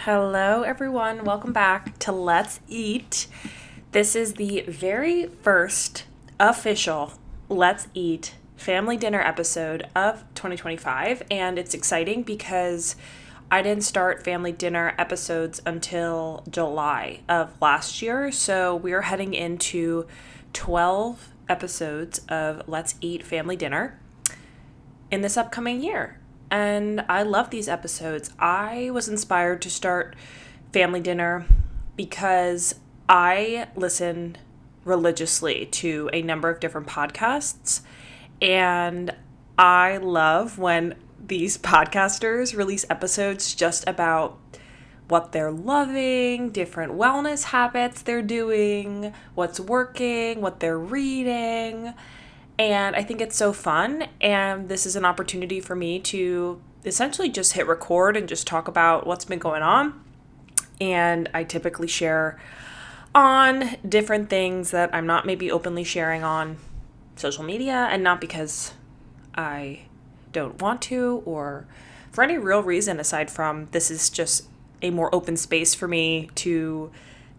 Hello, everyone. Welcome back to Let's Eat. This is the very first official Let's Eat family dinner episode of 2025, and it's exciting because I didn't start family dinner episodes until July of last year, so we're heading into 12 episodes of Let's Eat Family Dinner in this upcoming year. And I love these episodes. I was inspired to start family dinner because I listen religiously to a number of different podcasts. And I love when these podcasters release episodes just about what they're loving, different wellness habits they're doing, what's working, what they're reading. And I think it's so fun, and this is an opportunity for me to essentially just hit record and just talk about what's been going on. And I typically share on different things that I'm not maybe openly sharing on social media, and not because I don't want to or for any real reason aside from this is just a more open space for me to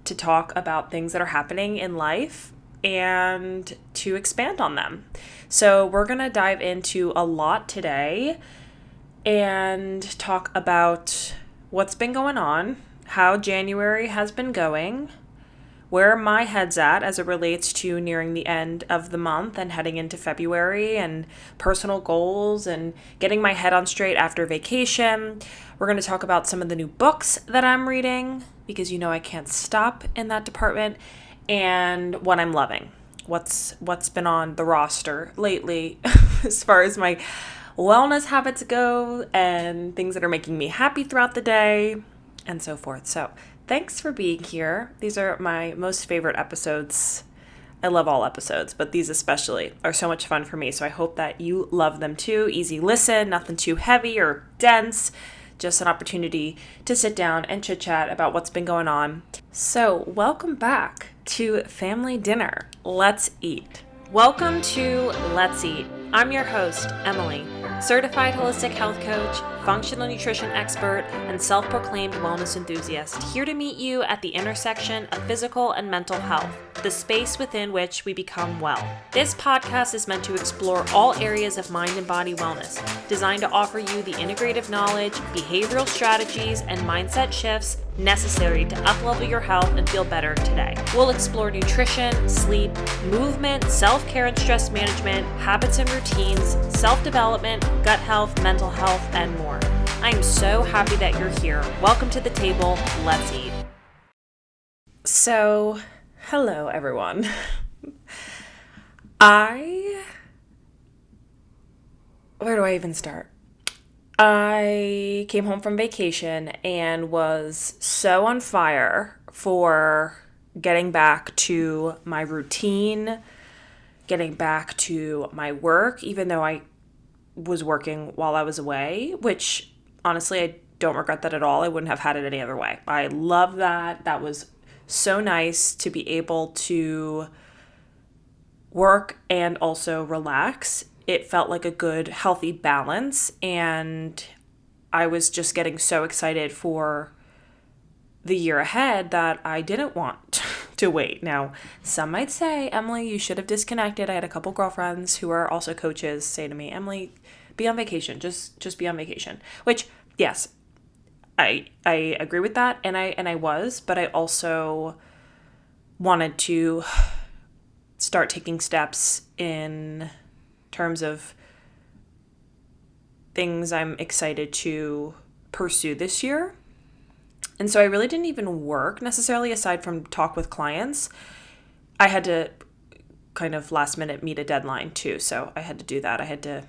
talk about things that are happening in life and to expand on them. So we're going to dive into a lot today and talk about what's been going on, how January has been going, where my head's at as it relates to nearing the end of the month and heading into February, and personal goals and getting my head on straight after vacation. We're going to talk about some of the new books that I'm reading because you know I can't stop in that department, and what I'm loving, what's been on the roster lately as far as my wellness habits go and things that are making me happy throughout the day and so forth. So thanks for being here. These are my most favorite episodes. I love all episodes, but these especially are so much fun for me. So I hope that you love them too. Easy listen, nothing too heavy or dense. Just an opportunity to sit down and chit chat about what's been going on. So welcome back to Family Dinner. Let's Eat. Welcome to Let's Eat. I'm your host, Emily, certified holistic health coach, functional nutrition expert, and self-proclaimed wellness enthusiast, here to meet you at the intersection of physical and mental health, the space within which we become well. This podcast is meant to explore all areas of mind and body wellness, designed to offer you the integrative knowledge, behavioral strategies, and mindset shifts necessary to uplevel your health and feel better today. We'll explore nutrition, sleep, movement, self-care and stress management, habits and routines, self-development, gut health, mental health, and more. I'm so happy that you're here. Welcome to the table. Let's eat. So, hello everyone. Where do I even start? I came home from vacation and was so on fire for getting back to my routine, getting back to my work, even though I was working while I was away, which honestly, I don't regret that at all. I wouldn't have had it any other way. I love that. That was so nice to be able to work and also relax. It felt like a good, healthy balance, and I was just getting so excited for the year ahead that I didn't want to wait. Now, some might say, Emily, you should have disconnected. I had a couple girlfriends who are also coaches say to me, Emily, be on vacation. Just be on vacation. Which, yes, I agree with that, and I was, but I also wanted to start taking steps in terms of things I'm excited to pursue this year. And so I really didn't even work necessarily aside from talk with clients. I had to kind of last minute meet a deadline too. So I had to do that. I had to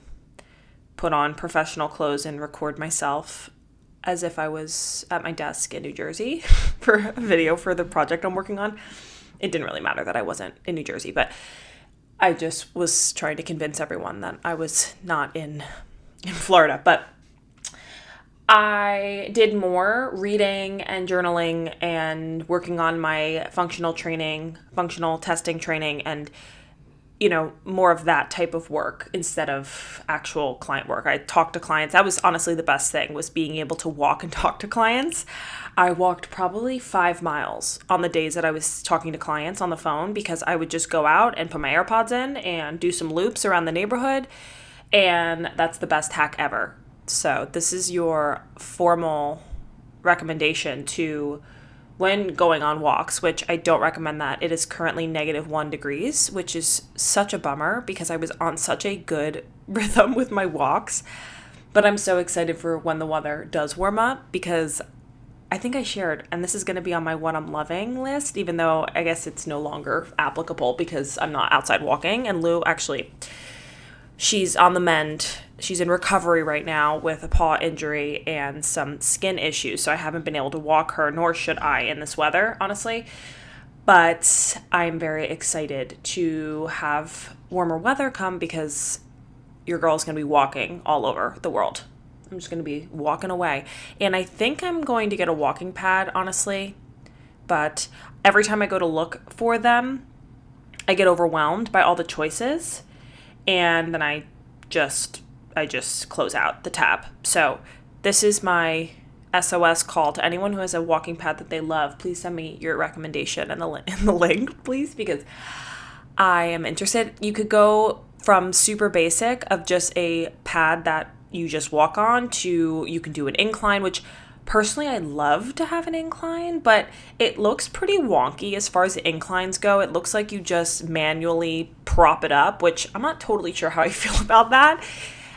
put on professional clothes and record myself as if I was at my desk in New Jersey for a video for the project I'm working on. It didn't really matter that I wasn't in New Jersey, but I just was trying to convince everyone that I was not in Florida. But I did more reading and journaling and working on my functional testing training. And, more of that type of work instead of actual client work. I talked to clients. That was honestly the best thing, was being able to walk and talk to clients. I walked probably 5 miles on the days that I was talking to clients on the phone, because I would just go out and put my AirPods in and do some loops around the neighborhood. And that's the best hack ever. So this is your formal recommendation to when going on walks, which I don't recommend that. It is currently -1 degrees, which is such a bummer because I was on such a good rhythm with my walks. But I'm so excited for when the weather does warm up, because I think I shared, and this is going to be on my what I'm loving list, even though I guess it's no longer applicable because I'm not outside walking. And Lou, actually, she's on the mend. She's in recovery right now with a paw injury and some skin issues. So I haven't been able to walk her, nor should I in this weather, honestly. But I'm very excited to have warmer weather come, because your girl's going to be walking all over the world. I'm just going to be walking away. And I think I'm going to get a walking pad, honestly. But every time I go to look for them, I get overwhelmed by all the choices. And then I just close out the tab. So this is my SOS call to anyone who has a walking pad that they love. Please send me your recommendation and the link, please, because I am interested. You could go from super basic of just a pad that you just walk on to you can do an incline, which personally I love to have an incline, but it looks pretty wonky as far as the inclines go. It looks like you just manually prop it up, which I'm not totally sure how I feel about that.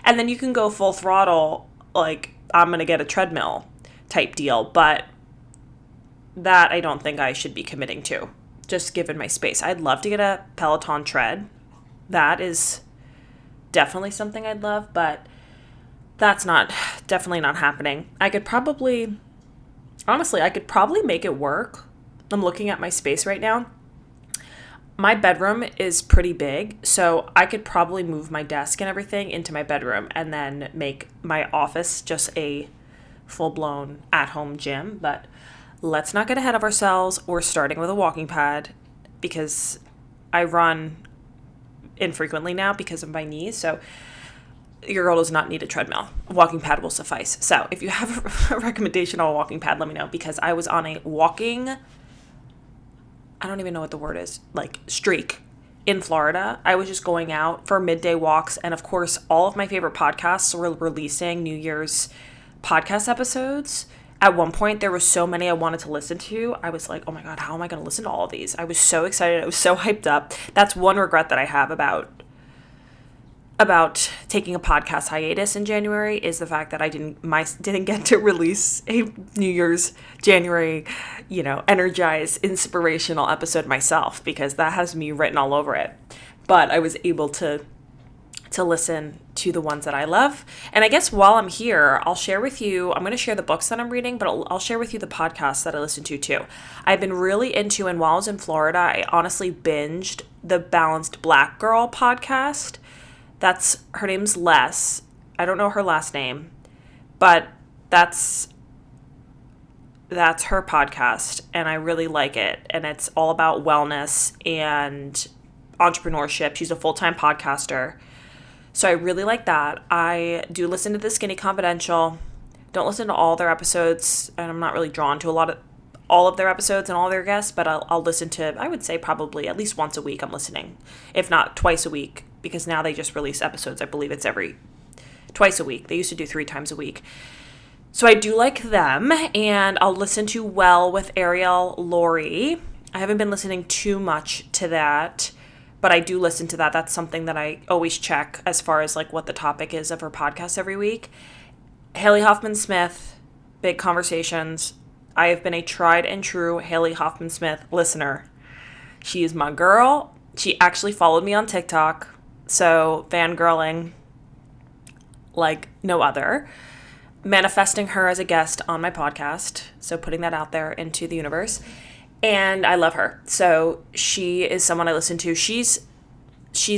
And then you can go full throttle, like I'm going to get a treadmill type deal, but that I don't think I should be committing to, just given my space. I'd love to get a Peloton tread. That is definitely something I'd love, but that's definitely not happening. I could probably make it work. I'm looking at my space right now. My bedroom is pretty big, so I could probably move my desk and everything into my bedroom and then make my office just a full-blown at-home gym. But let's not get ahead of ourselves. We're starting with a walking pad because I run infrequently now because of my knees, so your girl does not need a treadmill. A walking pad will suffice. So if you have a recommendation on a walking pad, let me know, because I was on a walking, I don't even know what the word is, like streak in Florida. I was just going out for midday walks. And of course, all of my favorite podcasts were releasing New Year's podcast episodes. At one point, there were so many I wanted to listen to. I was like, oh my God, how am I going to listen to all of these? I was so excited. I was so hyped up. That's one regret that I have about taking a podcast hiatus in January, is the fact that I didn't get to release a New Year's January, energized, inspirational episode myself, because that has me written all over it. But I was able to listen to the ones that I love. And I guess while I'm here, I'm going to share the books that I'm reading, but I'll share with you the podcasts that I listen to too. I've been really into, and while I was in Florida, I honestly binged the Balanced Black Girl podcast. Her name's Les. I don't know her last name, but that's her podcast, and I really like it. And it's all about wellness and entrepreneurship. She's a full-time podcaster, so I really like that. I do listen to The Skinny Confidential. Don't listen to all their episodes, and I'm not really drawn to all of their episodes and all their guests, but I'll listen to, I would say probably at least once a week I'm listening, if not twice a week, because now they just release episodes. I believe it's twice a week. They used to do 3 times a week. So I do like them, and I'll listen to Well with Ariel Laurie. I haven't been listening too much to that, but I do listen to that. That's something that I always check as far as like what the topic is of her podcast every week. Haley Hoffman Smith, Big Conversations. I have been a tried and true Haley Hoffman Smith listener. She is my girl. She actually followed me on TikTok, so fangirling like no other. Manifesting her as a guest on my podcast, so putting that out there into the universe. And I love her. So she is someone I listen to. She's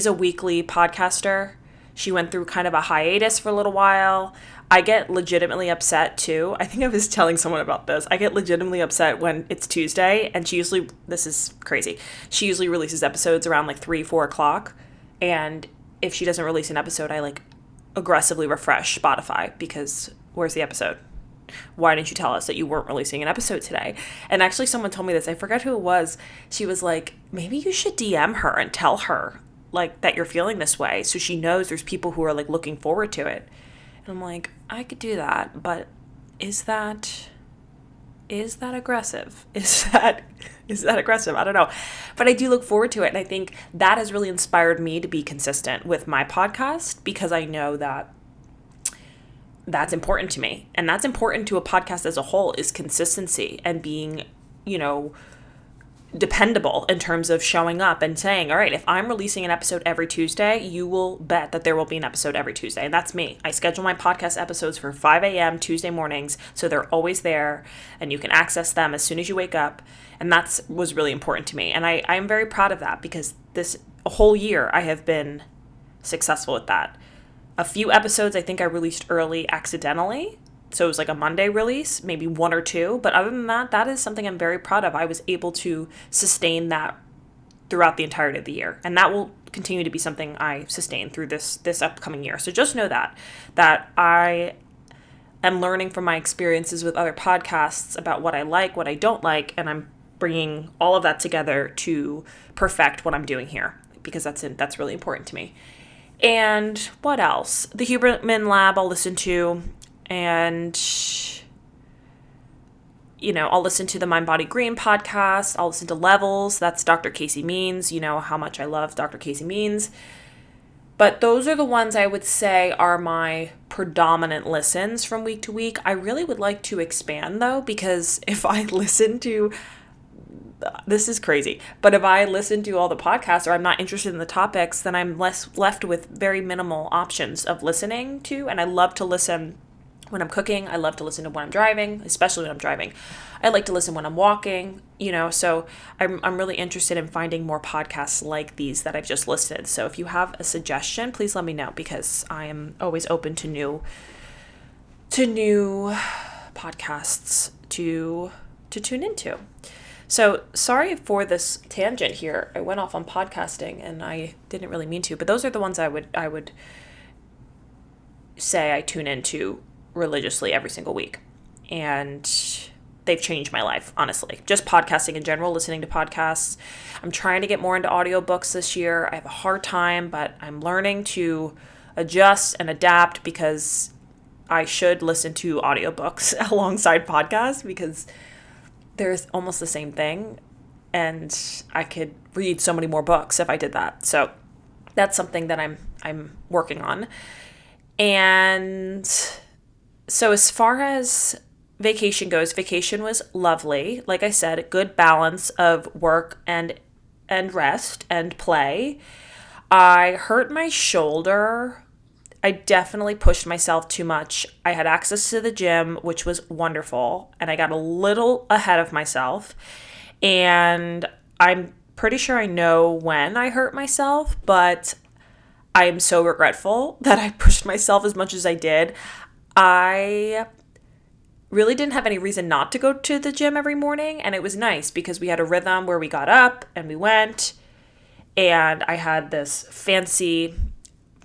a weekly podcaster. She went through kind of a hiatus for a little while. I get legitimately upset too. I think I was telling someone about this. I get legitimately upset when it's Tuesday, and this is crazy. She usually releases episodes around like 3-4 o'clock. And if she doesn't release an episode, I like aggressively refresh Spotify because where's the episode? Why didn't you tell us that you weren't releasing an episode today? And actually someone told me this. I forgot who it was. She was like, maybe you should DM her and tell her like that you're feeling this way so she knows there's people who are like looking forward to it. And I'm like, I could do that, but is that aggressive? Is that aggressive? I don't know. But I do look forward to it. And I think that has really inspired me to be consistent with my podcast because I know that that's important to me. And that's important to a podcast as a whole is consistency and being, dependable in terms of showing up and saying, all right, if I'm releasing an episode every Tuesday, you will bet that there will be an episode every Tuesday. And that's me. I schedule my podcast episodes for 5 a.m. Tuesday mornings. So they're always there and you can access them as soon as you wake up. And that was really important to me. And I'm very proud of that because this whole year I have been successful with that. A few episodes I think I released early accidentally. So it was like a Monday release, maybe one or two. But other than that, that is something I'm very proud of. I was able to sustain that throughout the entirety of the year. And that will continue to be something I sustain through this upcoming year. So just know that I am learning from my experiences with other podcasts about what I like, what I don't like. And I'm bringing all of that together to perfect what I'm doing here because that's really important to me. And what else? The Huberman Lab I'll listen to. And, I'll listen to the MindBodyGreen podcast. I'll listen to Levels. That's Dr. Casey Means. You know how much I love Dr. Casey Means. But those are the ones I would say are my predominant listens from week to week. I really would like to expand, though, because if I listen to, this is crazy, but if I listen to all the podcasts or I'm not interested in the topics, then I'm left with very minimal options of listening to. And I love to listen when I'm cooking. I love to listen to when I'm driving, especially when I'm driving. I like to listen when I'm walking, so I'm really interested in finding more podcasts like these that I've just listed. So if you have a suggestion, please let me know because I am always open to new podcasts to tune into. So sorry for this tangent here. I went off on podcasting and I didn't really mean to, but those are the ones I would say I tune into religiously every single week. And they've changed my life, honestly. Just podcasting in general, listening to podcasts. I'm trying to get more into audiobooks this year. I have a hard time, but I'm learning to adjust and adapt because I should listen to audiobooks alongside podcasts because there's almost the same thing. And I could read so many more books if I did that. So that's something that I'm working on. And so as far as vacation goes, vacation was lovely. Like I said, a good balance of work and rest and play. I hurt my shoulder. I definitely pushed myself too much. I had access to the gym, which was wonderful, and I got a little ahead of myself. And I'm pretty sure I know when I hurt myself, but I am so regretful that I pushed myself as much as I did. I really didn't have any reason not to go to the gym every morning, and it was nice because we had a rhythm where we got up and we went, and I had this fancy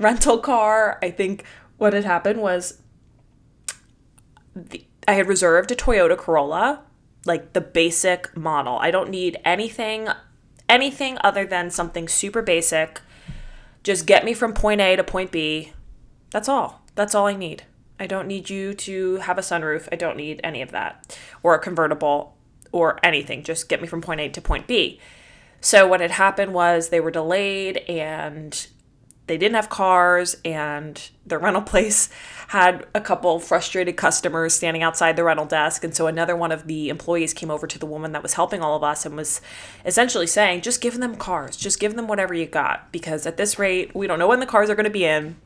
rental car. I think what had happened was I had reserved a Toyota Corolla, like the basic model. I don't need anything other than something super basic. Just get me from point A to point B. That's all I need. I don't need you to have a sunroof. I don't need any of that, or a convertible or anything. Just get me from point A to point B. So what had happened was they were delayed and they didn't have cars, and the rental place had a couple frustrated customers standing outside the rental desk. And so another one of the employees came over to the woman that was helping all of us and was essentially saying, just give them cars, just give them whatever you got, because at this rate, we don't know when the cars are going to be in.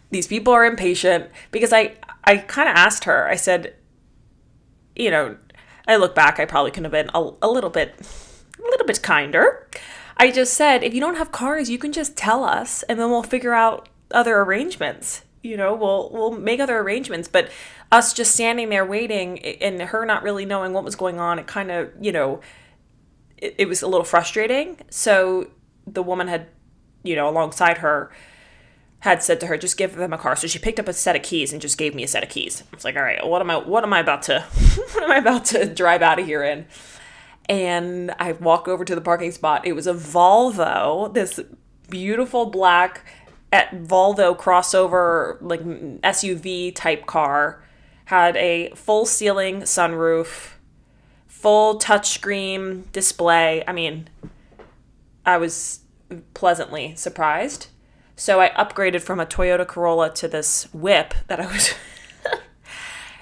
These people are impatient. Because I kind of asked her, I said, I look back, I probably could have been a little bit kinder. I just said, if you don't have cars, you can just tell us and then we'll figure out other arrangements. We'll make other arrangements. But us just standing there waiting and her not really knowing what was going on, it kind of, it was a little frustrating. So the woman had, alongside her had said to her, just give them a car. So she picked up a set of keys and just gave me a set of keys. I was like, all right, what am I about to, what am I about to drive out of here in? And I walk over to the parking spot. It was a Volvo, this beautiful black Volvo crossover, like SUV type car, had a full ceiling sunroof, full touchscreen display. I mean, I was pleasantly surprised. So I upgraded from a Toyota Corolla to this whip that I was,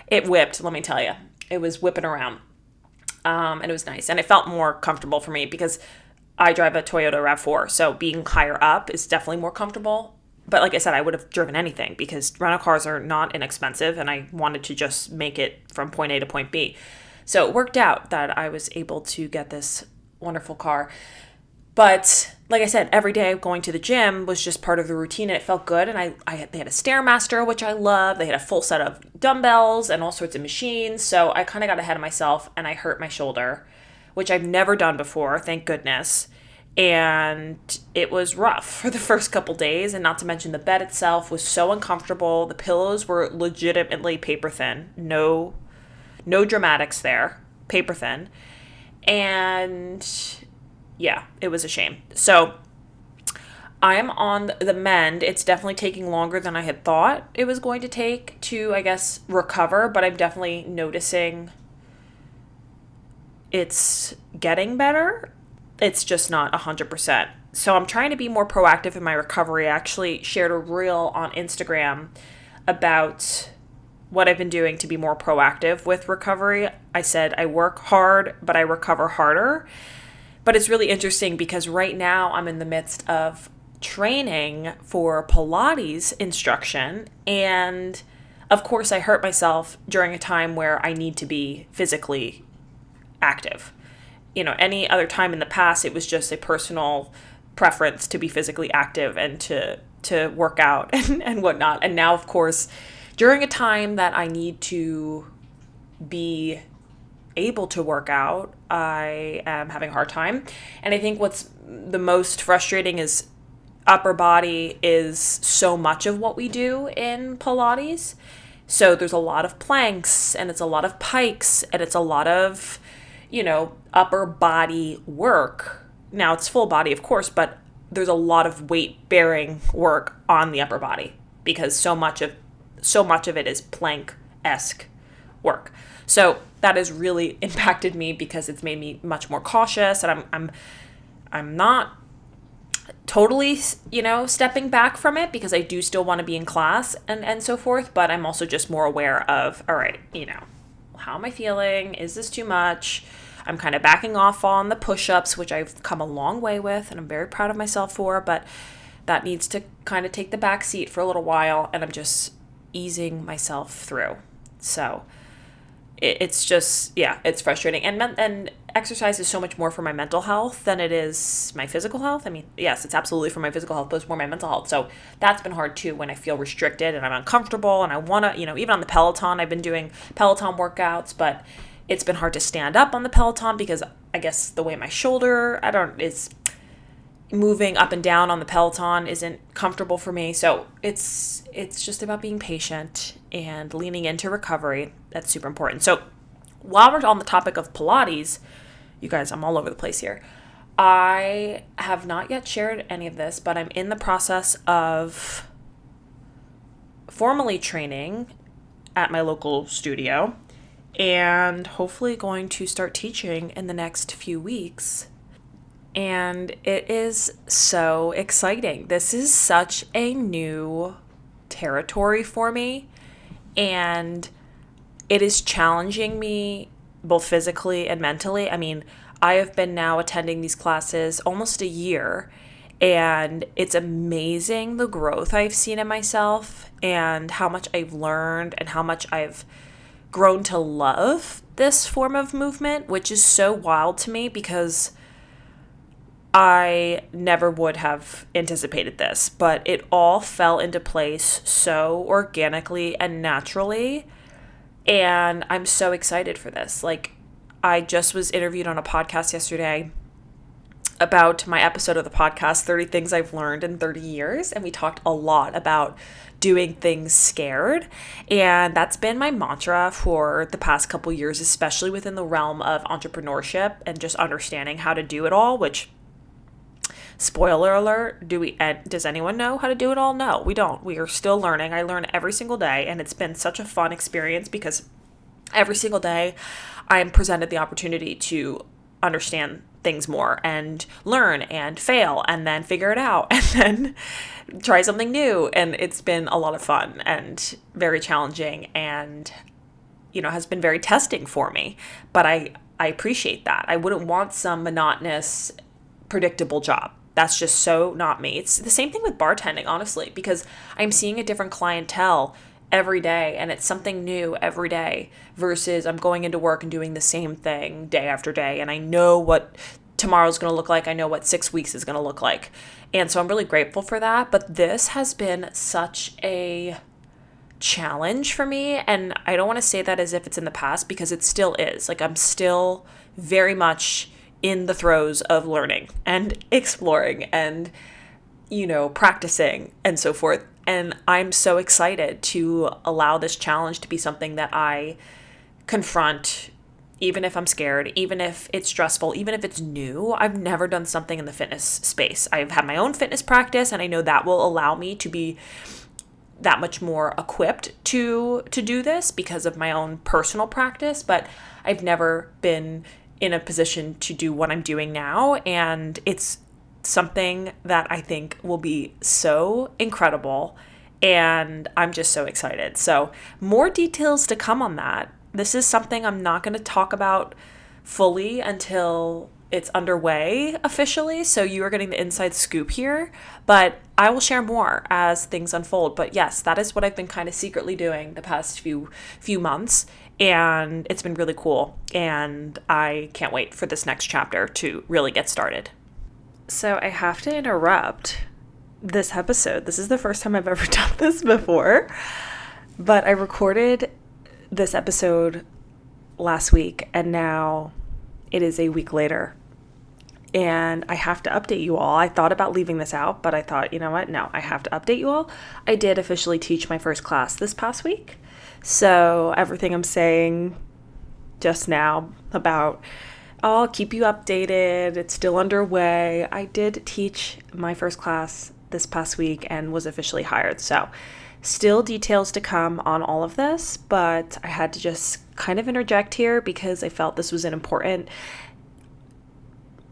it whipped, let me tell you. It was whipping around. And it was nice. And it felt more comfortable for me because I drive a Toyota RAV4. So being higher up is definitely more comfortable. But like I said, I would have driven anything because rental cars are not inexpensive. And I wanted to just make it from point A to point B. So it worked out that I was able to get this wonderful car. But like I said, every day going to the gym was just part of the routine, and it felt good. And they had a Stairmaster, which I love. They had a full set of dumbbells and all sorts of machines. So I kind of got ahead of myself, and I hurt my shoulder, which I've never done before, thank goodness. And it was rough for the first couple days, and not to mention the bed itself was so uncomfortable. The pillows were legitimately paper thin. No dramatics there. Paper thin. And yeah, it was a shame. So I am on the mend. It's definitely taking longer than I had thought it was going to take to, I guess, recover, but I'm definitely noticing it's getting better. It's just not 100%. So I'm trying to be more proactive in my recovery. I actually shared a reel on Instagram about what I've been doing to be more proactive with recovery. I said I work hard, but I recover harder. But it's really interesting because right now I'm in the midst of training for Pilates instruction. And of course, I hurt myself during a time where I need to be physically active. Any other time in the past, it was just a personal preference to be physically active and to work out and whatnot. And now, of course, during a time that I need to be able to work out, I am having a hard time. And I think what's the most frustrating is upper body is so much of what we do in Pilates. So there's a lot of planks, and it's a lot of pikes, and it's a lot of, upper body work. Now it's full body, of course, but there's a lot of weight bearing work on the upper body because so much of it is plank-esque work. So that has really impacted me because it's made me much more cautious, and I'm not totally, stepping back from it because I do still want to be in class and so forth, but I'm also just more aware of, all right, how am I feeling? Is this too much? I'm kind of backing off on the push-ups, which I've come a long way with, and I'm very proud of myself for, but that needs to kind of take the back seat for a little while, and I'm just easing myself through. So it's just, it's frustrating. And exercise is so much more for my mental health than it is my physical health. I mean, yes, it's absolutely for my physical health, but it's more my mental health. So that's been hard too when I feel restricted and I'm uncomfortable and I want to, even on the Peloton, I've been doing Peloton workouts, but it's been hard to stand up on the Peloton because I guess the way my shoulder, is moving up and down on the Peloton isn't comfortable for me. So it's just about being patient and leaning into recovery. That's super important. So while we're on the topic of Pilates, you guys, I'm all over the place here. I have not yet shared any of this, but I'm in the process of formally training at my local studio and hopefully going to start teaching in the next few weeks. And it is so exciting. This is such a new territory for me, and it is challenging me both physically and mentally. I mean, I have been now attending these classes almost a year, and it's amazing the growth I've seen in myself and how much I've learned and how much I've grown to love this form of movement, which is so wild to me because I never would have anticipated this, but it all fell into place so organically and naturally. And I'm so excited for this. Like, I just was interviewed on a podcast yesterday about my episode of the podcast, 30 Things I've Learned in 30 Years. And we talked a lot about doing things scared. And that's been my mantra for the past couple years, especially within the realm of entrepreneurship and just understanding how to do it all, which, spoiler alert, does anyone know how to do it all? No, we don't. We are still learning. I learn every single day, and it's been such a fun experience because every single day I am presented the opportunity to understand things more and learn and fail and then figure it out and then try something new. And it's been a lot of fun and very challenging and, has been very testing for me. But I appreciate that. I wouldn't want some monotonous, predictable job. That's just so not me. It's the same thing with bartending, honestly, because I'm seeing a different clientele every day and it's something new every day versus I'm going into work and doing the same thing day after day. And I know what tomorrow's going to look like. I know what 6 weeks is going to look like. And so I'm really grateful for that. But this has been such a challenge for me. And I don't want to say that as if it's in the past because it still is. Like, I'm still very much in the throes of learning and exploring and, practicing and so forth. And I'm so excited to allow this challenge to be something that I confront, even if I'm scared, even if it's stressful, even if it's new. I've never done something in the fitness space. I've had my own fitness practice, and I know that will allow me to be that much more equipped to do this because of my own personal practice. But I've never been in a position to do what I'm doing now. And it's something that I think will be so incredible. And I'm just so excited. So more details to come on that. This is something I'm not going to talk about fully until it's underway officially. So you are getting the inside scoop here, but I will share more as things unfold. But yes, that is what I've been kind of secretly doing the past few months. And it's been really cool. And I can't wait for this next chapter to really get started. So I have to interrupt this episode. This is the first time I've ever done this before, but I recorded this episode last week and now it is a week later and I have to update you all. I thought about leaving this out, but I thought, you know what? No, I have to update you all. I did officially teach my first class this past week. So everything I'm saying just now about I'll keep you updated, it's still underway. I did teach my first class this past week and was officially hired. So still details to come on all of this, but I had to just kind of interject here because I felt this was an important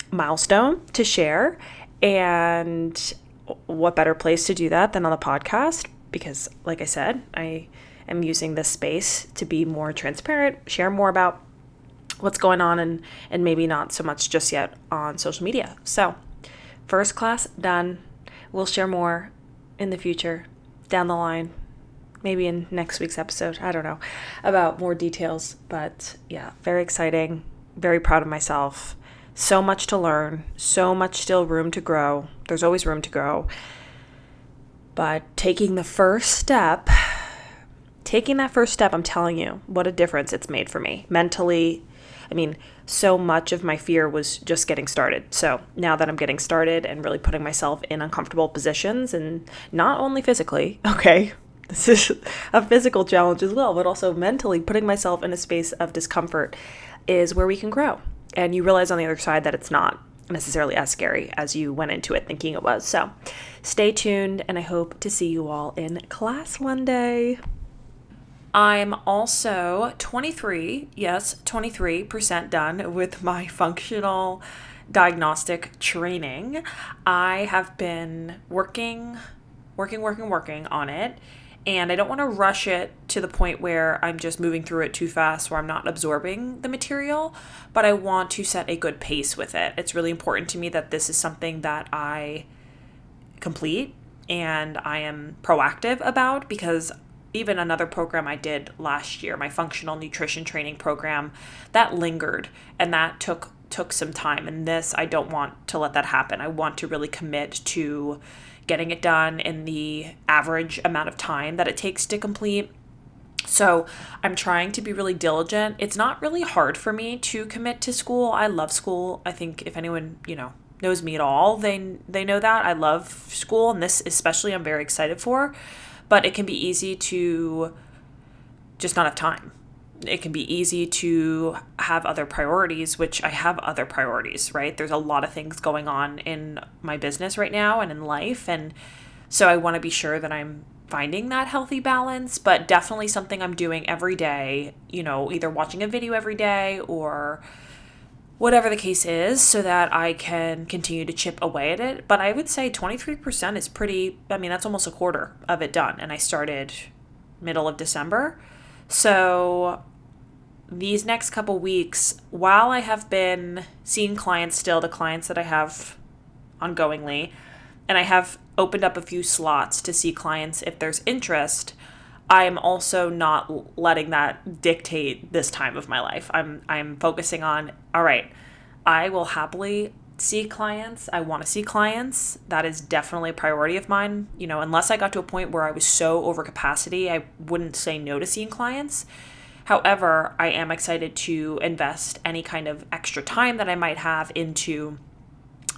milestone to share. And what better place to do that than on the podcast? Because like I said, I am using this space to be more transparent, share more about what's going on and maybe not so much just yet on social media. So first class done. We'll share more in the future down the line, maybe in next week's episode. I don't know about more details, but yeah, very exciting. Very proud of myself. So much to learn, so much still room to grow. There's always room to grow. But taking that first step, I'm telling you what a difference it's made for me mentally. I mean, so much of my fear was just getting started. So now that I'm getting started and really putting myself in uncomfortable positions, and not only physically, okay, this is a physical challenge as well, but also mentally putting myself in a space of discomfort is where we can grow. And you realize on the other side that it's not necessarily as scary as you went into it thinking it was. So stay tuned, and I hope to see you all in class one day. I'm also 23% done with my functional diagnostic training. I have been working on it, and I don't want to rush it to the point where I'm just moving through it too fast or I'm not absorbing the material, but I want to set a good pace with it. It's really important to me that this is something that I complete and I am proactive about, because even another program I did last year, my functional nutrition training program, that lingered and that took some time. And this, I don't want to let that happen. I want to really commit to getting it done in the average amount of time that it takes to complete. So I'm trying to be really diligent. It's not really hard for me to commit to school. I love school. I think if anyone, knows me at all, they know that. I love school, and this especially I'm very excited for, but it can be easy to just not have time. It can be easy to have other priorities, which I have other priorities, right? There's a lot of things going on in my business right now and in life, and so I want to be sure that I'm finding that healthy balance, but definitely something I'm doing every day, either watching a video every day or whatever the case is, so that I can continue to chip away at it. But I would say 23% is that's almost a quarter of it done. And I started middle of December. So these next couple weeks, while I have been seeing clients still, the clients that I have ongoingly, and I have opened up a few slots to see clients if there's interest, I'm also not letting that dictate this time of my life. I'm focusing on, all right, I will happily see clients. I want to see clients. That is definitely a priority of mine. Unless I got to a point where I was so over capacity, I wouldn't say no to seeing clients. However, I am excited to invest any kind of extra time that I might have into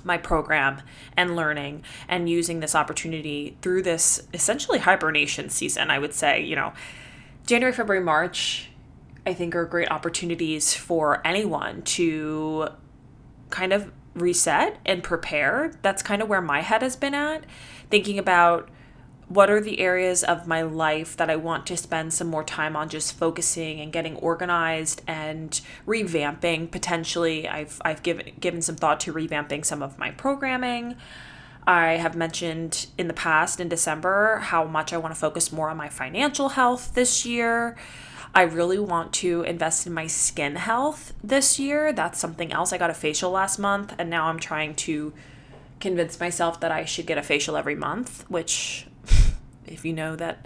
my program and learning and using this opportunity through this essentially hibernation season. I would say, January, February, March, I think are great opportunities for anyone to kind of reset and prepare. That's kind of where my head has been at, thinking about what are the areas of my life that I want to spend some more time on, just focusing and getting organized and revamping. Potentially, I've given some thought to revamping some of my programming. I have mentioned in the past, in December, how much I want to focus more on my financial health this year. I really want to invest in my skin health this year. That's something else. I got a facial last month, and now I'm trying to convince myself that I should get a facial every month, which if you know about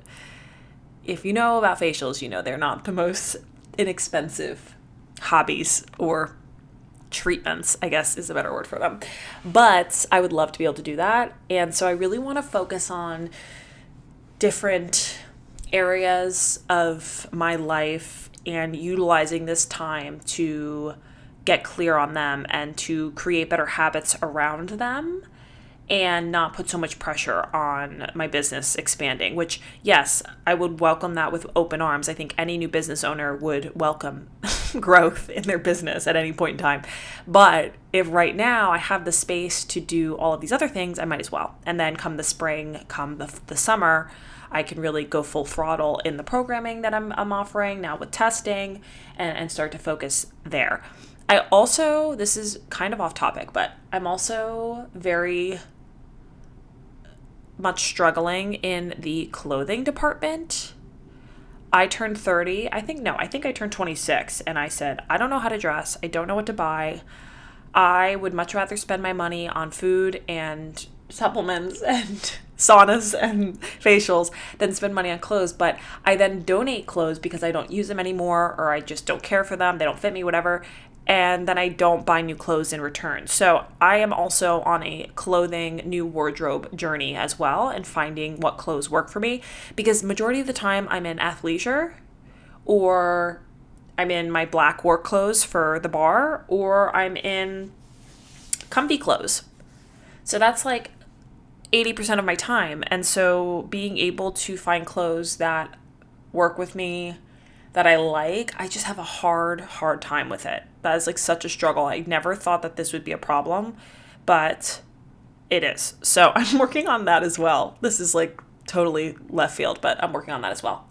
facials, they're not the most inexpensive hobbies or treatments, I guess is a better word for them. But I would love to be able to do that. And so I really want to focus on different areas of my life and utilizing this time to get clear on them and to create better habits around them, and not put so much pressure on my business expanding, which, yes, I would welcome that with open arms. I think any new business owner would welcome growth in their business at any point in time. But if right now I have the space to do all of these other things, I might as well. And then come the spring, come the summer, I can really go full throttle in the programming that I'm offering now with testing and start to focus there. I also, this is kind of off topic, but I'm also very much struggling in the clothing department. I turned 30. I think I turned 26, and I said, I don't know how to dress. I don't know what to buy. I would much rather spend my money on food and supplements and saunas and facials than spend money on clothes. But I then donate clothes because I don't use them anymore, or I just don't care for them. They don't fit me, whatever. And then I don't buy new clothes in return. So I am also on a clothing, new wardrobe journey as well, and finding what clothes work for me, because majority of the time I'm in athleisure, or I'm in my black work clothes for the bar, or I'm in comfy clothes. So that's like 80% of my time. And so being able to find clothes that work with me, that I like, I just have a hard time with it. That is like such a struggle. I never thought that this would be a problem, but it is. So I'm working on that as well. This is like totally left field, but I'm working on that as well.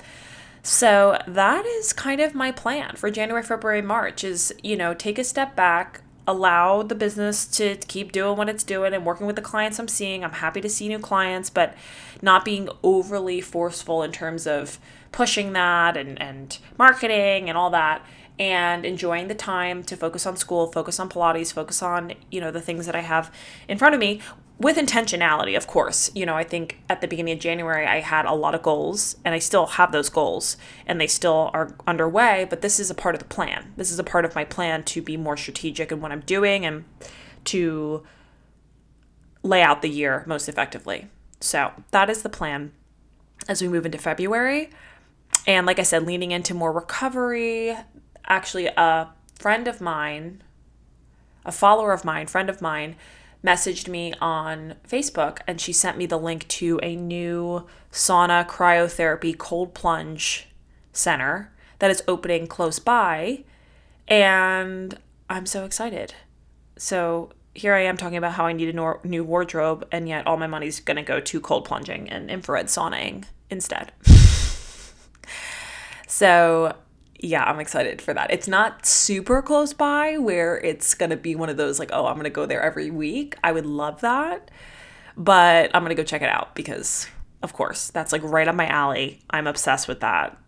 So that is kind of my plan for January, February, March is, take a step back, allow the business to keep doing what it's doing and working with the clients I'm seeing. I'm happy to see new clients, but not being overly forceful in terms of pushing that and marketing and all that, and enjoying the time to focus on school, focus on Pilates, focus on, the things that I have in front of me with intentionality, of course. I think at the beginning of January, I had a lot of goals, and I still have those goals, and they still are underway, but this is a part of the plan. This is a part of my plan to be more strategic in what I'm doing and to lay out the year most effectively. So that is the plan as we move into February. And like I said, leaning into more recovery. Actually, a follower of mine, friend of mine, messaged me on Facebook, and she sent me the link to a new sauna cryotherapy cold plunge center that is opening close by, and I'm so excited. So here I am talking about how I need a new wardrobe, and yet all my money's going to go to cold plunging and infrared sauning instead. So yeah, I'm excited for that. It's not super close by where it's going to be one of those like, oh, I'm going to go there every week. I would love that. But I'm going to go check it out because, of course, that's like right up my alley. I'm obsessed with that.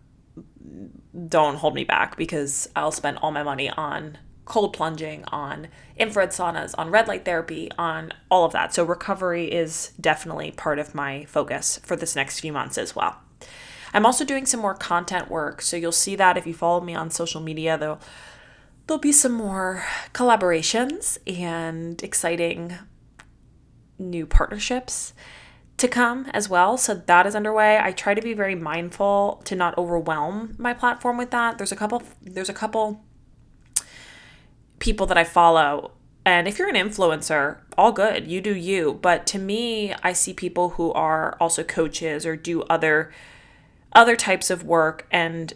Don't hold me back because I'll spend all my money on cold plunging, on infrared saunas, on red light therapy, on all of that. So recovery is definitely part of my focus for this next few months as well. I'm also doing some more content work, so you'll see that if you follow me on social media, there'll be some more collaborations and exciting new partnerships to come as well. So that is underway. I try to be very mindful to not overwhelm my platform with that. There's a couple people that I follow, and if you're an influencer, all good, you do you. But to me, I see people who are also coaches or do other types of work, and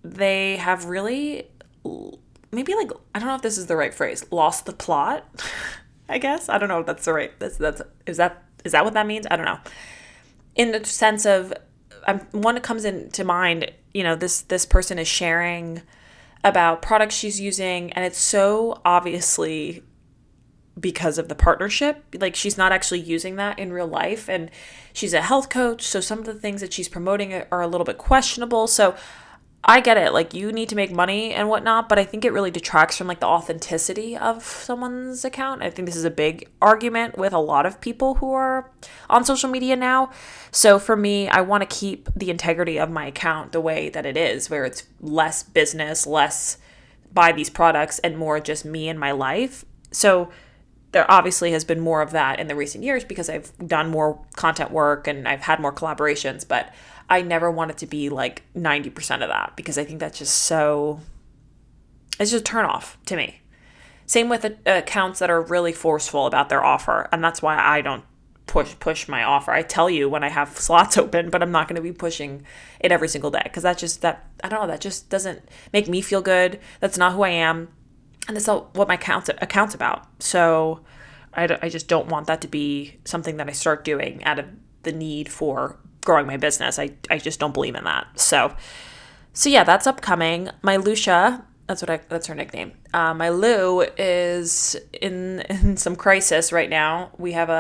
they have really, maybe like, I don't know if this is the right phrase, lost the plot, I guess. I don't know if that's the right, is that what that means? I don't know. In the sense of, one that comes into mind, this person is sharing about products she's using, and it's so obviously because of the partnership. Like, she's not actually using that in real life, and she's a health coach, so some of the things that she's promoting are a little bit questionable. So I get it, like, you need to make money and whatnot, but I think it really detracts from like the authenticity of someone's account. I think this is a big argument with a lot of people who are on social media now. So for me, I want to keep the integrity of my account the way that it is, where it's less business, less buy these products, and more just me and my life. So there obviously has been more of that in the recent years because I've done more content work and I've had more collaborations, but I never want it to be like 90% of that because I think that's just it's just a turn off to me. Same with accounts that are really forceful about their offer, and that's why I don't push my offer. I tell you when I have slots open, but I'm not going to be pushing it every single day because I don't know, that just doesn't make me feel good. That's not who I am. And that's not what my account's about. So I just don't want that to be something that I start doing out of the need for growing my business. I just don't believe in that. So yeah, that's upcoming. My Lucia, that's her nickname. My Lou is in some crisis right now. We have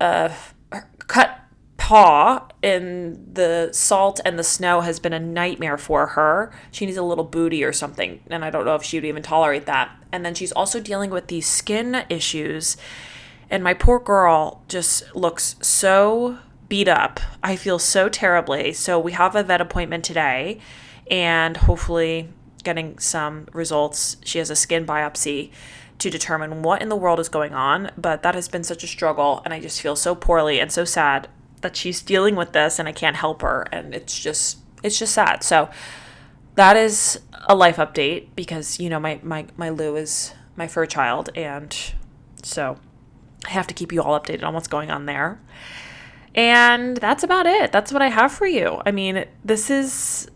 a cut paw, and the salt and the snow has been a nightmare for her. She needs a little booty or something, and I don't know if she would even tolerate that. And then she's also dealing with these skin issues, and my poor girl just looks so beat up. I feel so terribly. So we have a vet appointment today, and hopefully getting some results. She has a skin biopsy to determine what in the world is going on, but that has been such a struggle, and I just feel so poorly and so sad that she's dealing with this and I can't help her, and it's just sad. So that is a life update because my Lou is my fur child, and so I have to keep you all updated on what's going on there. And that's about it. That's what I have for you. I mean, this is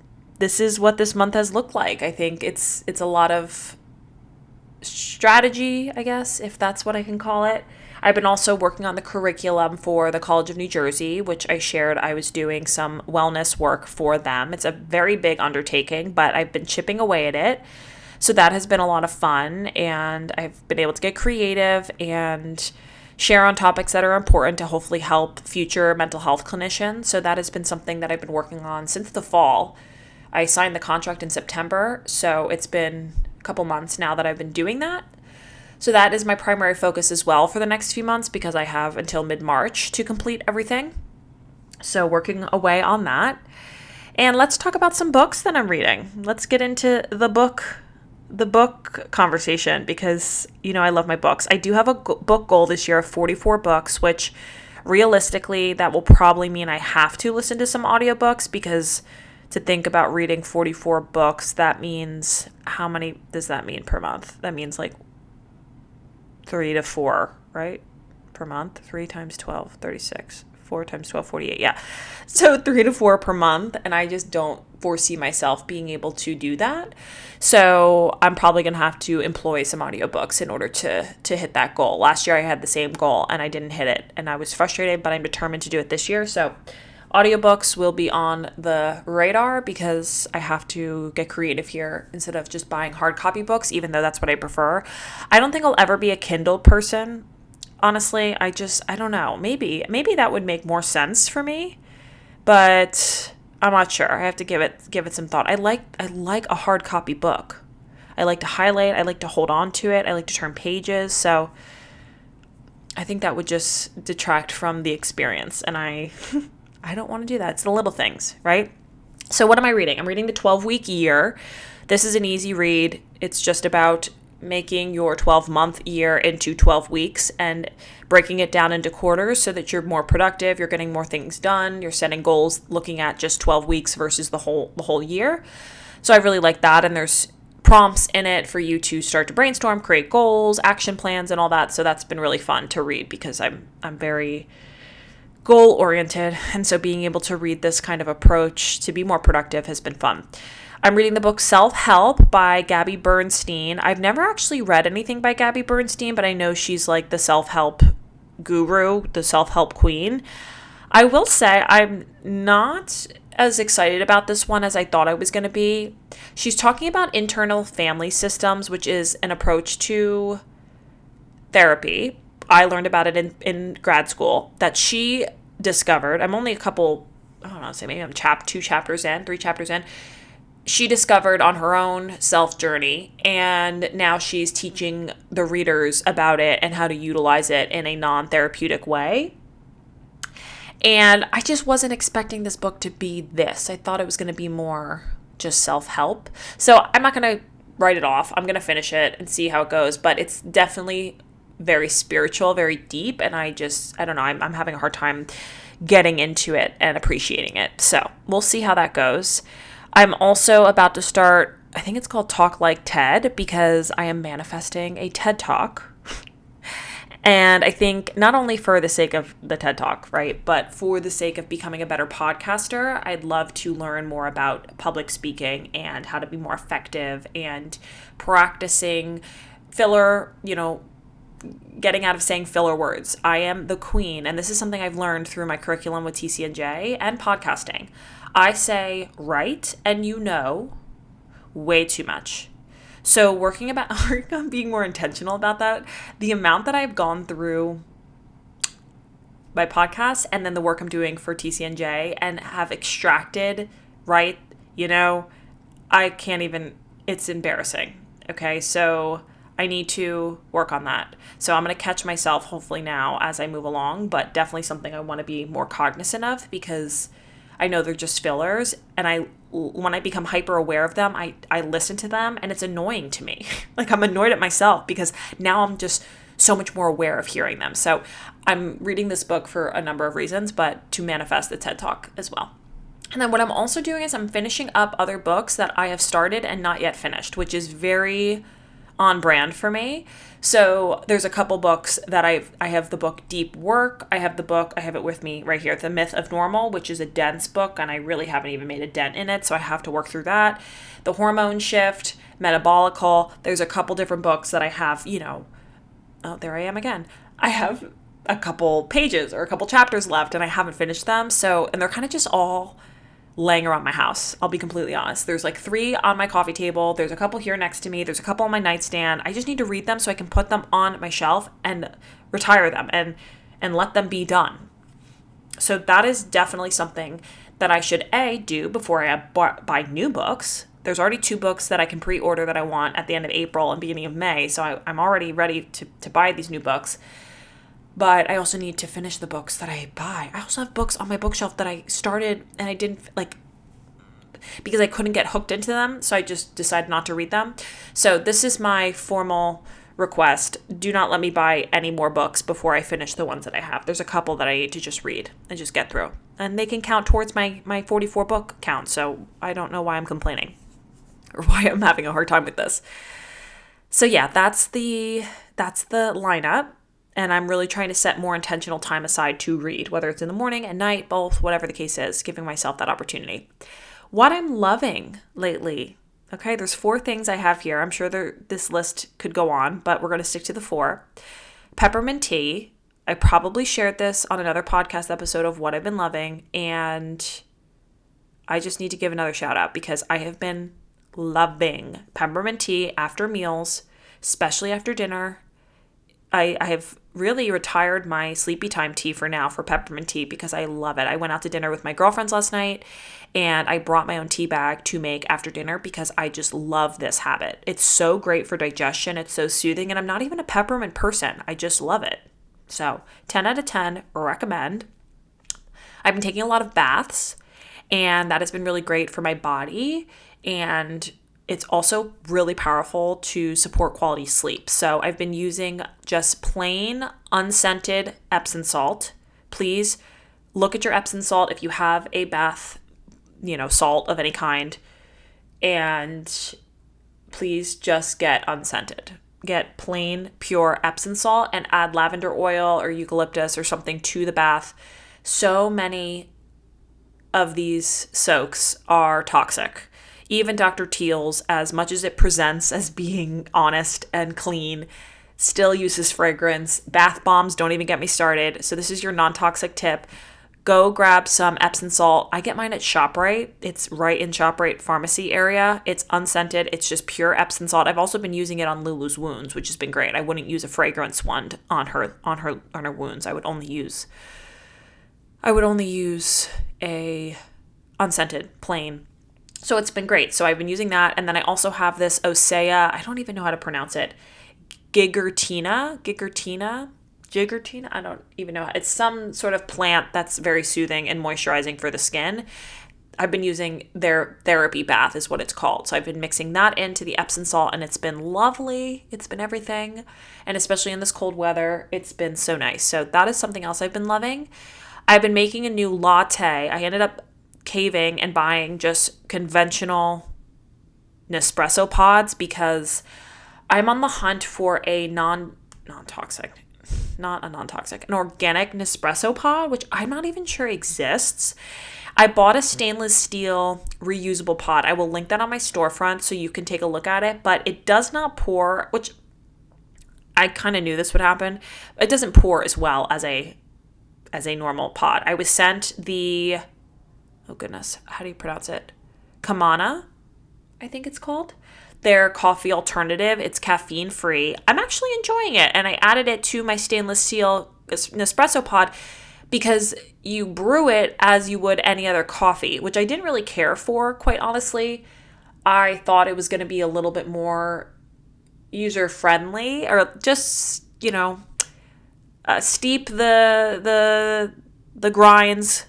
what this month has looked like. I think it's a lot of strategy, I guess, if that's what I can call it. I've been also working on the curriculum for the College of New Jersey, which I shared I was doing some wellness work for them. It's a very big undertaking, but I've been chipping away at it. So that has been a lot of fun, and I've been able to get creative and share on topics that are important to hopefully help future mental health clinicians. So that has been something that I've been working on since the fall. I signed the contract in September, so it's been a couple months now that I've been doing that. So that is my primary focus as well for the next few months because I have until mid-March to complete everything. So working away on that. And let's talk about some books that I'm reading. Let's get into the book conversation because, I love my books. I do have a book goal this year of 44 books, which realistically, that will probably mean I have to listen to some audiobooks because to think about reading 44 books, that means, how many does that mean per month? That means like 3 to 4 right? Per month. 3 times 12, 36. 4 times 12, 48. Yeah. So 3 to 4 per month. And I just don't foresee myself being able to do that. So I'm probably going to have to employ some audiobooks in order to hit that goal. Last year I had the same goal and I didn't hit it. And I was frustrated, but I'm determined to do it this year. So audiobooks will be on the radar because I have to get creative here instead of just buying hard copy books, even though that's what I prefer. I don't think I'll ever be a Kindle person. Honestly, I don't know. Maybe that would make more sense for me, but I'm not sure. I have to give it some thought. I like a hard copy book. I like to highlight. I like to hold on to it. I like to turn pages. So I think that would just detract from the experience, and I don't want to do that. It's the little things, right? So what am I reading? I'm reading the 12-week year. This is an easy read. It's just about making your 12-month year into 12 weeks and breaking it down into quarters so that you're more productive, you're getting more things done, you're setting goals looking at just 12 weeks versus the whole year. So I really like that, and there's prompts in it for you to start to brainstorm, create goals, action plans, and all that. So that's been really fun to read because I'm very goal oriented, and so being able to read this kind of approach to be more productive has been fun. I'm reading the book Self-Help by Gabby Bernstein. I've never actually read anything by Gabby Bernstein, but I know she's like the self-help guru, the self-help queen. I will say I'm not as excited about this one as I thought I was going to be. She's talking about internal family systems, which is an approach to therapy. I learned about it in grad school that she discovered. I'm only a couple, I don't know, say maybe I'm 3 chapters in. She discovered on her own self journey, and now she's teaching the readers about it and how to utilize it in a non-therapeutic way. And I just wasn't expecting this book to be this. I thought it was going to be more just self-help. So I'm not going to write it off. I'm going to finish it and see how it goes, but it's definitely very spiritual, very deep, and I don't know, I'm having a hard time getting into it and appreciating it. So we'll see how that goes. I'm also about to start, I think it's called Talk Like TED, because I am manifesting a TED Talk. And I think not only for the sake of the TED Talk, right, but for the sake of becoming a better podcaster, I'd love to learn more about public speaking and how to be more effective and practicing filler, getting out of saying filler words. I am the queen, and this is something I've learned through my curriculum with TCNJ and podcasting. I say right and way too much. So working on being more intentional about that, the amount that I've gone through my podcast and then the work I'm doing for TCNJ and have extracted right, I can't even, it's embarrassing. Okay, so I need to work on that. So I'm going to catch myself hopefully now as I move along, but definitely something I want to be more cognizant of because I know they're just fillers, and when I become hyper aware of them, I listen to them, and it's annoying to me. Like, I'm annoyed at myself because now I'm just so much more aware of hearing them. So I'm reading this book for a number of reasons, but to manifest the TED Talk as well. And then what I'm also doing is I'm finishing up other books that I have started and not yet finished, which is very on brand for me. So there's a couple books that I have the book Deep Work. I have it with me right here, The Myth of Normal, which is a dense book, and I really haven't even made a dent in it, so I have to work through that. The Hormone Shift, Metabolical. There's a couple different books that I have, oh, there I am again. I have a couple pages or a couple chapters left, and I haven't finished them. So, and they're kind of just all laying around my house. I'll be completely honest. There's like 3 on my coffee table. There's a couple here next to me. There's a couple on my nightstand. I just need to read them so I can put them on my shelf and retire them and let them be done. So that is definitely something that I should do before I buy new books. There's already 2 books that I can pre-order that I want at the end of April and beginning of May. So I'm already ready to buy these new books. But I also need to finish the books that I buy. I also have books on my bookshelf that I started and I didn't because I couldn't get hooked into them. So I just decided not to read them. So this is my formal request. Do not let me buy any more books before I finish the ones that I have. There's a couple that I need to just read and just get through. And they can count towards my 44 book count. So I don't know why I'm complaining or why I'm having a hard time with this. So yeah, that's the lineup. And I'm really trying to set more intentional time aside to read, whether it's in the morning, at night, both, whatever the case is, giving myself that opportunity. What I'm loving lately, okay, there's 4 things I have here. I'm sure this list could go on, but we're going to stick to the 4. Peppermint tea. I probably shared this on another podcast episode of what I've been loving, and I just need to give another shout out because I have been loving peppermint tea after meals, especially after dinner. I have really retired my sleepy time tea for now for peppermint tea because I love it. I went out to dinner with my girlfriends last night and I brought my own tea bag to make after dinner because I just love this habit. It's so great for digestion. It's so soothing, and I'm not even a peppermint person. I just love it. So 10 out of 10, recommend. I've been taking a lot of baths, and that has been really great for my body, and it's also really powerful to support quality sleep. So I've been using just plain unscented Epsom salt. Please look at your Epsom salt if you have a bath, salt of any kind, and please just get unscented. Get plain, pure Epsom salt and add lavender oil or eucalyptus or something to the bath. So many of these soaks are toxic. Even Dr. Teal's, as much as it presents as being honest and clean, still uses fragrance. Bath bombs, don't even get me started. So this is your non-toxic tip. Go grab some Epsom salt. I get mine at ShopRite. It's right in ShopRite pharmacy area. It's unscented. It's just pure Epsom salt. I've also been using it on Lulu's wounds, which has been great. I wouldn't use a fragrance one on her wounds. I would only use a unscented, plain. So it's been great. So I've been using that. And then I also have this Osea, I don't even know how to pronounce it, Gigertina, I don't even know. It's some sort of plant that's very soothing and moisturizing for the skin. I've been using their therapy bath is what it's called. So I've been mixing that into the Epsom salt, and it's been lovely. It's been everything. And especially in this cold weather, it's been so nice. So that is something else I've been loving. I've been making a new latte. I ended up caving and buying just conventional Nespresso pods because I'm on the hunt for a an organic Nespresso pod, which I'm not even sure exists. I bought a stainless steel reusable pod. I will link that on my storefront so you can take a look at it, but it does not pour, which I kind of knew this would happen. It doesn't pour as well as a normal pod. I was sent the, oh goodness, how do you pronounce it? Kamana, I think it's called. Their coffee alternative. It's caffeine free. I'm actually enjoying it, and I added it to my stainless steel Nespresso pod because you brew it as you would any other coffee, which I didn't really care for, quite honestly. I thought it was going to be a little bit more user friendly, or just steep the grinds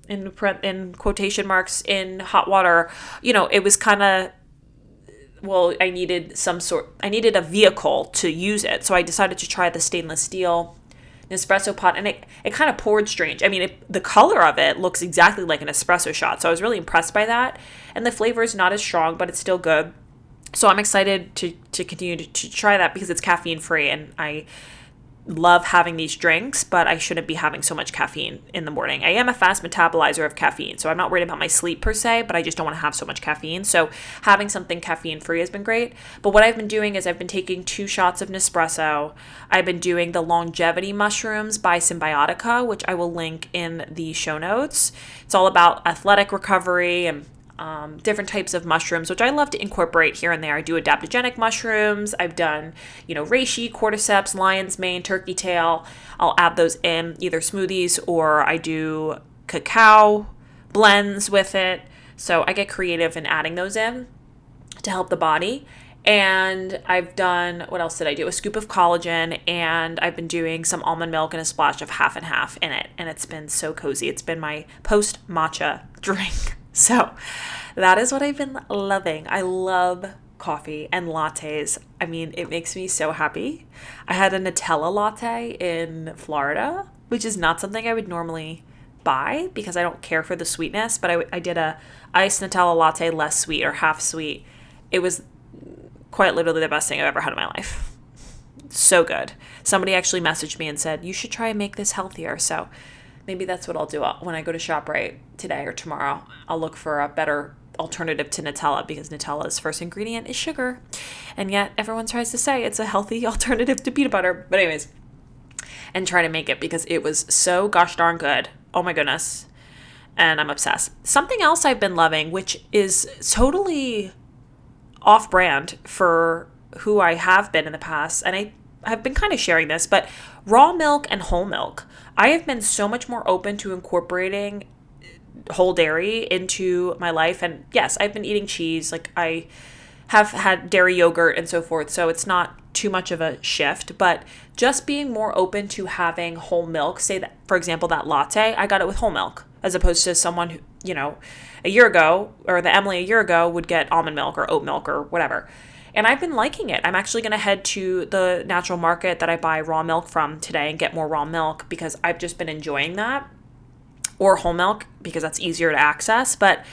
in quotation marks in hot water. It was kind of, I needed a vehicle to use it. So I decided to try the stainless steel Nespresso pot, and it kind of poured strange. I mean, the color of it looks exactly like an espresso shot. So I was really impressed by that. And the flavor is not as strong, but it's still good. So I'm excited to continue to try that because it's caffeine free, and I love having these drinks, but I shouldn't be having so much caffeine in the morning. I am a fast metabolizer of caffeine, so I'm not worried about my sleep per se, but I just don't want to have so much caffeine. So having something caffeine free has been great. But what I've been doing is I've been taking 2 shots of Nespresso. I've been doing the longevity mushrooms by Symbiotica, which I will link in the show notes. It's all about athletic recovery and different types of mushrooms, which I love to incorporate here and there. I do adaptogenic mushrooms. I've done, reishi, cordyceps, lion's mane, turkey tail. I'll add those in either smoothies or I do cacao blends with it. So I get creative in adding those in to help the body. And I've done, what else did I do? A scoop of collagen, and I've been doing some almond milk and a splash of half and half in it. And it's been so cozy. It's been my post matcha drink. So that is what I've been loving. I love coffee and lattes. I mean, it makes me so happy. I had a Nutella latte in Florida, which is not something I would normally buy because I don't care for the sweetness, but I did a iced Nutella latte, less sweet or half sweet. It was quite literally the best thing I've ever had in my life. So good. Somebody actually messaged me and said, you should try and make this healthier. So maybe that's what I'll do when I go to ShopRite today or tomorrow. I'll look for a better alternative to Nutella, because Nutella's first ingredient is sugar. And yet everyone tries to say it's a healthy alternative to peanut butter. But anyways, and try to make it because it was so gosh darn good. Oh my goodness. And I'm obsessed. Something else I've been loving, which is totally off-brand for who I have been in the past, and I have been kind of sharing this, but raw milk and whole milk. I have been so much more open to incorporating whole dairy into my life. And yes, I've been eating cheese. Like, I have had dairy yogurt and so forth, so it's not too much of a shift, but just being more open to having whole milk. Say that, for example, that latte, I got it with whole milk, as opposed to someone who, a year ago, or the Emily a year ago, would get almond milk or oat milk or whatever. And I've been liking it. I'm actually going to head to the natural market that I buy raw milk from today and get more raw milk, because I've just been enjoying that. Or whole milk, because that's easier to access. But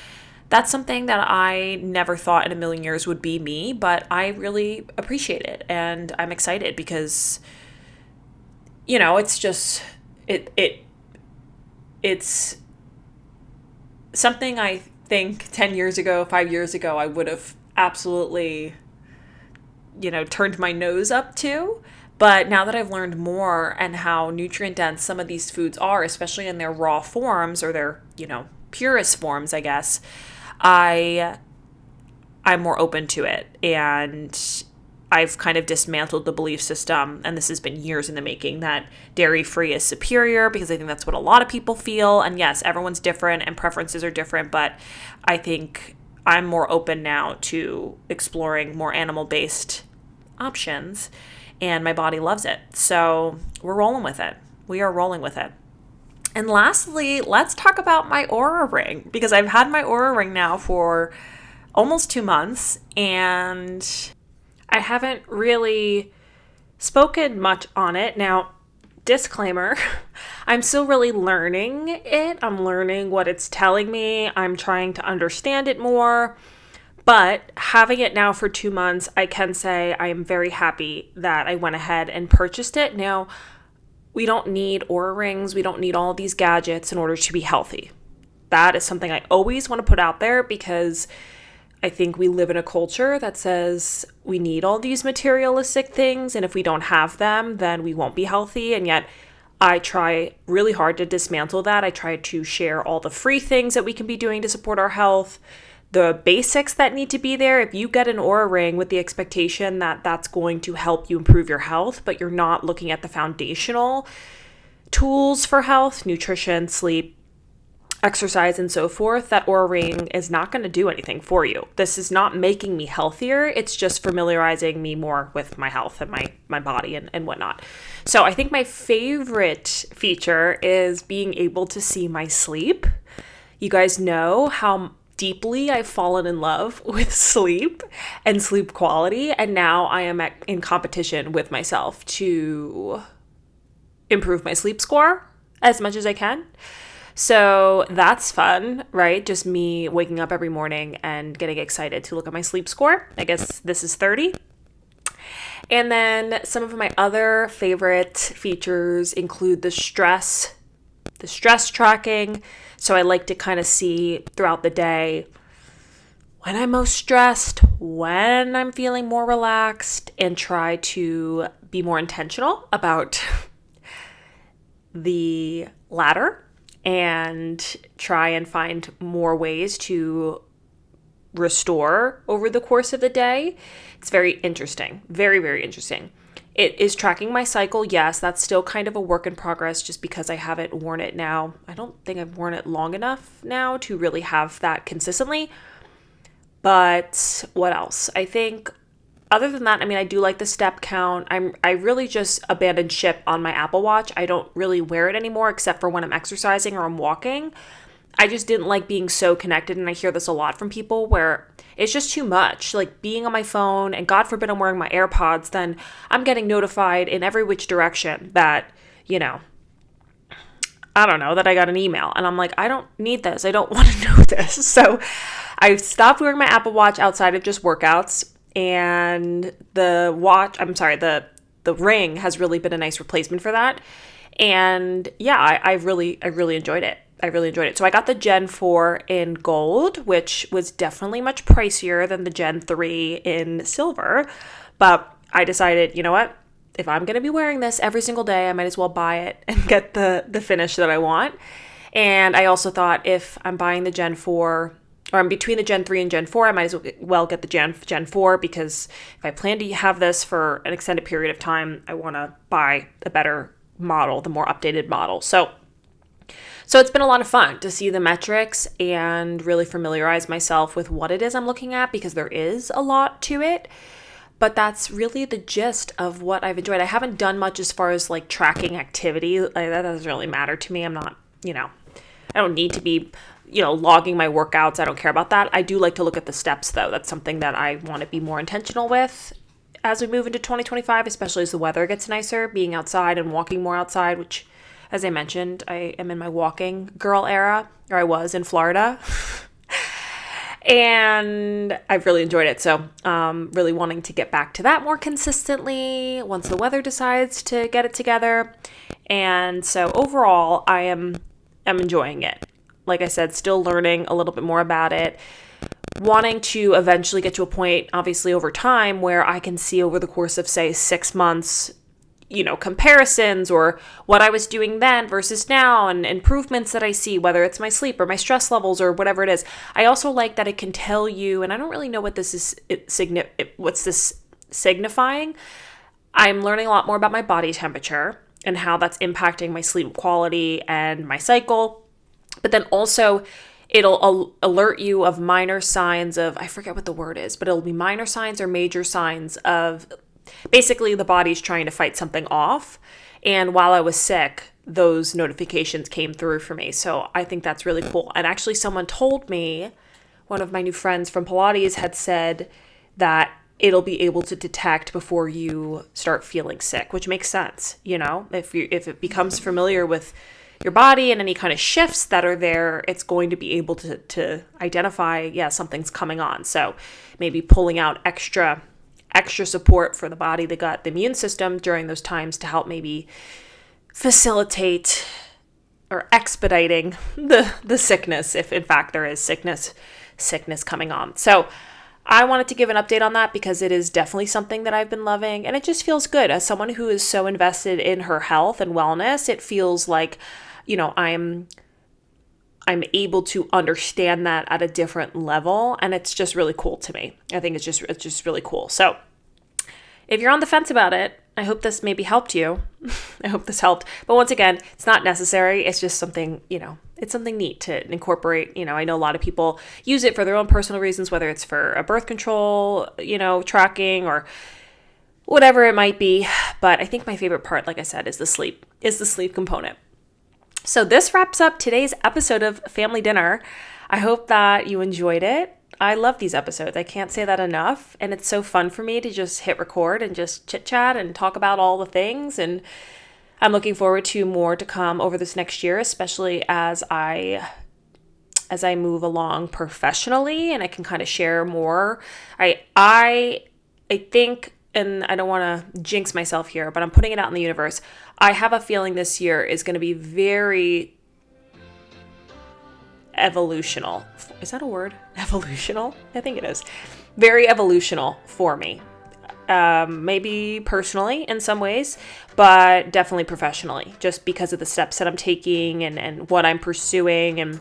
that's something that I never thought in a million years would be me, but I really appreciate it. And I'm excited because, it's just, it's something I think 10 years ago, 5 years ago, I would have absolutely, turned my nose up to. But now that I've learned more and how nutrient dense some of these foods are, especially in their raw forms or their, purest forms, I guess, I'm more open to it. And I've kind of dismantled the belief system, and this has been years in the making, that dairy-free is superior, because I think that's what a lot of people feel. And yes, everyone's different and preferences are different, but I think I'm more open now to exploring more animal-based options, and my body loves it. So we're rolling with it. We are rolling with it. And lastly, let's talk about my Oura Ring, because I've had my Oura Ring now for almost 2 months, and I haven't really spoken much on it. Now, disclaimer, I'm still really learning it. I'm learning what it's telling me. I'm trying to understand it more. But having it now for 2 months, I can say I am very happy that I went ahead and purchased it. Now, we don't need Oura Rings. We don't need all these gadgets in order to be healthy. That is something I always want to put out there, because I think we live in a culture that says we need all these materialistic things, and if we don't have them, then we won't be healthy. And yet I try really hard to dismantle that. I try to share all the free things that we can be doing to support our health, the basics that need to be there. If you get an Oura Ring with the expectation that that's going to help you improve your health, but you're not looking at the foundational tools for health, nutrition, sleep, exercise, and so forth, that Oura Ring is not going to do anything for you. This is not making me healthier. It's just familiarizing me more with my health and my body and whatnot. So I think my favorite feature is being able to see my sleep. You guys know how deeply I've fallen in love with sleep and sleep quality, and now I am in competition with myself to improve my sleep score as much as I can. So that's fun, right? Just me waking up every morning and getting excited to look at my sleep score. I guess this is 30. And then some of my other favorite features include the stress tracking. So I like to kind of see throughout the day when I'm most stressed, when I'm feeling more relaxed, and try to be more intentional about the latter and try and find more ways to restore over the course of the day. It's very interesting. Very, very interesting. It is tracking my cycle. Yes, that's still kind of a work in progress just because I haven't worn it now. I don't think I've worn it long enough now to really have that consistently. But what else? I think other than that, I do like the step count. I really just abandoned ship on my Apple Watch. I don't really wear it anymore except for when I'm exercising or I'm walking. I just didn't like being so connected, and I hear this a lot from people where it's just too much, like being on my phone, and God forbid I'm wearing my AirPods, then I'm getting notified in every which direction that, I don't know, that I got an email, and I'm like, I don't need this. I don't want to know this. So I stopped wearing my Apple Watch outside of just workouts, and the the ring has really been a nice replacement for that. And yeah, I really enjoyed it. I really enjoyed it. So I got the Gen 4 in gold, which was definitely much pricier than the Gen 3 in silver. But I decided, you know what? If I'm going to be wearing this every single day, I might as well buy it and get the finish that I want. And I also thought if I'm buying the Gen 4, or I'm between the Gen 3 and Gen 4, I might as well get the Gen 4, because if I plan to have this for an extended period of time, I want to buy a better model, the more updated model. So it's been a lot of fun to see the metrics and really familiarize myself with what it is I'm looking at, because there is a lot to it. But that's really the gist of what I've enjoyed. I haven't done much as far as like tracking activity. Like, that doesn't really matter to me. I'm not, I don't need to be, logging my workouts. I don't care about that. I do like to look at the steps, though. That's something that I want to be more intentional with as we move into 2025, especially as the weather gets nicer, being outside and walking more outside, which, as I mentioned, I am in my walking girl era, or I was in Florida. And I've really enjoyed it. So really wanting to get back to that more consistently once the weather decides to get it together. And so overall, I'm enjoying it. Like I said, still learning a little bit more about it. Wanting to eventually get to a point, obviously over time, where I can see over the course of, say, 6 months, comparisons, or what I was doing then versus now, and improvements that I see, whether it's my sleep or my stress levels or whatever it is. I also like that it can tell you, and I don't really know what this is, what's this signifying. I'm learning a lot more about my body temperature and how that's impacting my sleep quality and my cycle. But then also it'll alert you of minor signs of, I forget what the word is, but it'll be minor signs or major signs of basically the body's trying to fight something off. And while I was sick, those notifications came through for me. So I think that's really cool. And actually someone told me, one of my new friends from Pilates had said that it'll be able to detect before you start feeling sick, which makes sense. If it becomes familiar with your body and any kind of shifts that are there, it's going to be able to identify, something's coming on. So maybe pulling out extra support for the body, the gut, the immune system during those times to help maybe facilitate or expediting the sickness, if in fact there is sickness coming on. So I wanted to give an update on that because it is definitely something that I've been loving, and it just feels good. As someone who is so invested in her health and wellness, it feels like, I'm able to understand that at a different level, and it's just really cool to me. I think it's just really cool. So if you're on the fence about it, I hope this maybe helped you. I hope this helped. But once again, it's not necessary. It's just something, it's something neat to incorporate. I know a lot of people use it for their own personal reasons, whether it's for a birth control, tracking or whatever it might be. But I think my favorite part, like I said, is the sleep component. So this wraps up today's episode of Family Dinner. I hope that you enjoyed it. I love these episodes. I can't say that enough. And it's so fun for me to just hit record and just chit chat and talk about all the things. And I'm looking forward to more to come over this next year, especially as I move along professionally and I can kind of share more. I think, and I don't want to jinx myself here, but I'm putting it out in the universe. I have a feeling this year is going to be very evolutional. Is that a word? Evolutional? I think it is. Very evolutional for me. Maybe personally in some ways, but definitely professionally, just because of the steps that I'm taking and what I'm pursuing and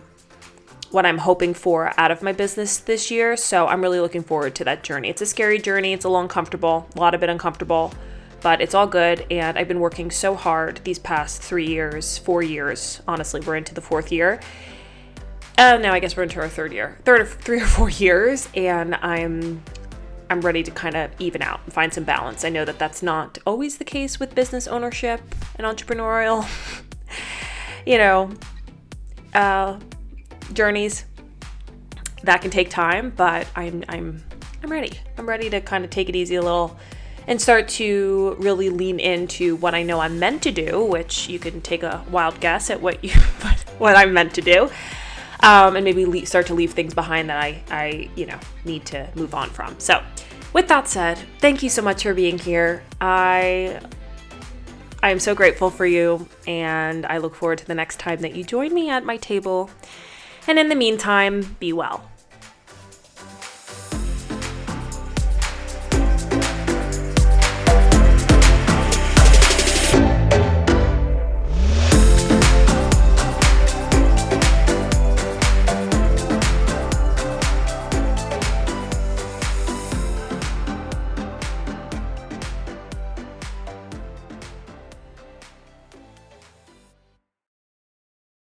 what I'm hoping for out of my business this year. So I'm really looking forward to that journey. It's a scary journey. It's a little uncomfortable, a lot of it uncomfortable, but it's all good. And I've been working so hard these past 4 years. Honestly, we're into the 4th year. Now I guess we're into our 3 or 4 years, and I'm ready to kind of even out and find some balance. I know that that's not always the case with business ownership and entrepreneurial, journeys. That can take time, but I'm ready. I'm ready to kind of take it easy a little and start to really lean into what I know I'm meant to do, which you can take a wild guess at what I'm meant to do. And maybe start to leave things behind that I need to move on from. So With that said, thank you so much for being here. I am so grateful for you, and I look forward to the next time that you join me at my table. And in the meantime, be well.